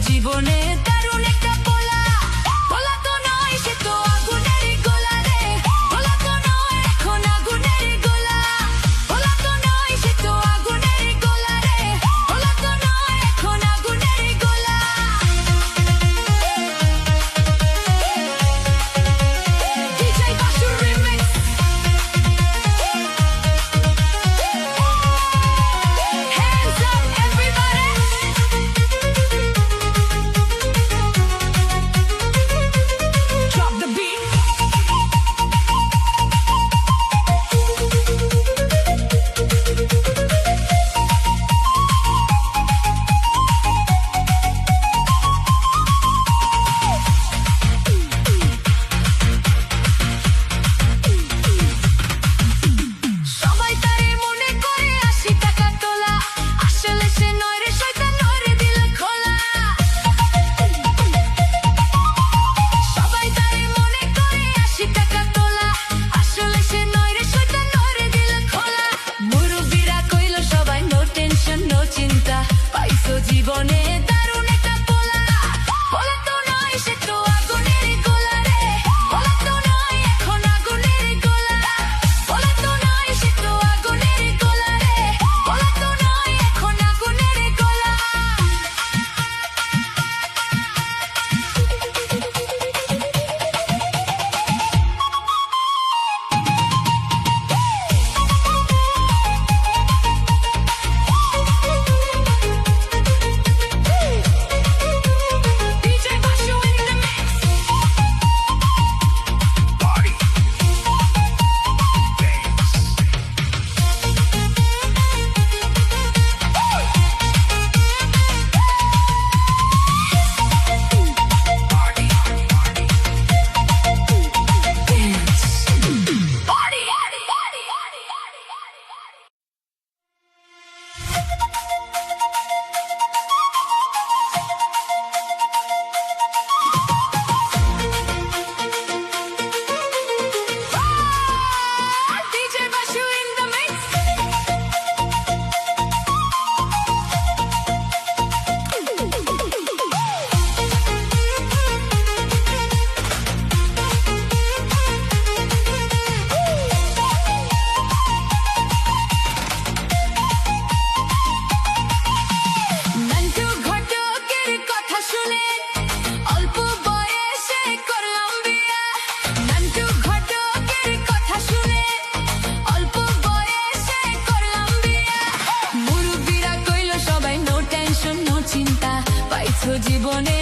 জীবনে দারুণ একটা পোলা, পোলা তো নয় সে তো আগুনের গোলা রে, পোলা তো নয় এখন আগুনের গোলা, পোলা তো নয় সে তো আগুনের গোলা রে, পোলা তো নয় এখন আগুনের গোলা। DJ Bashu remix. Hands up everybody. Drop the beat. সবাই তারে মনে করে ৮০ টাকা তোলা, আসলে সে নয় রে শয়তান নয় রে দিল খোলা। সবাই তারে মনে করে ৮০ টাকা তোলা, আসলে সে নয় রে শয়তান নয় রে দিল খোলা। মুরব্বিরা কইল সবাই নো টেনশন নো চিন্তা, পাইছো জীবনে দারুণ একটা পোলা, পোলা তো নয় সে তো আগুনের গোলা রে, পোলা তো নয় এখন আগুনের গোলা, পোলা তো নয় সে তো আগুনের গোলা রে, পোলা তো নয় এখন আগুনের গোলা। DJ Bashu in the mix. Party. Dance. Party. Dance. Party. DJ Bashu in the mix. Nantu ঘটকের কথা শুনে অল্প বয়সে করলাম বিয়া, নান্টু ঘটকের কথা শুনে অল্প বয়সে করলাম বিয়া। মুরব্বিরা কইল সবাই নো টেনশন নো চিন্তা, পাইছো জীবনে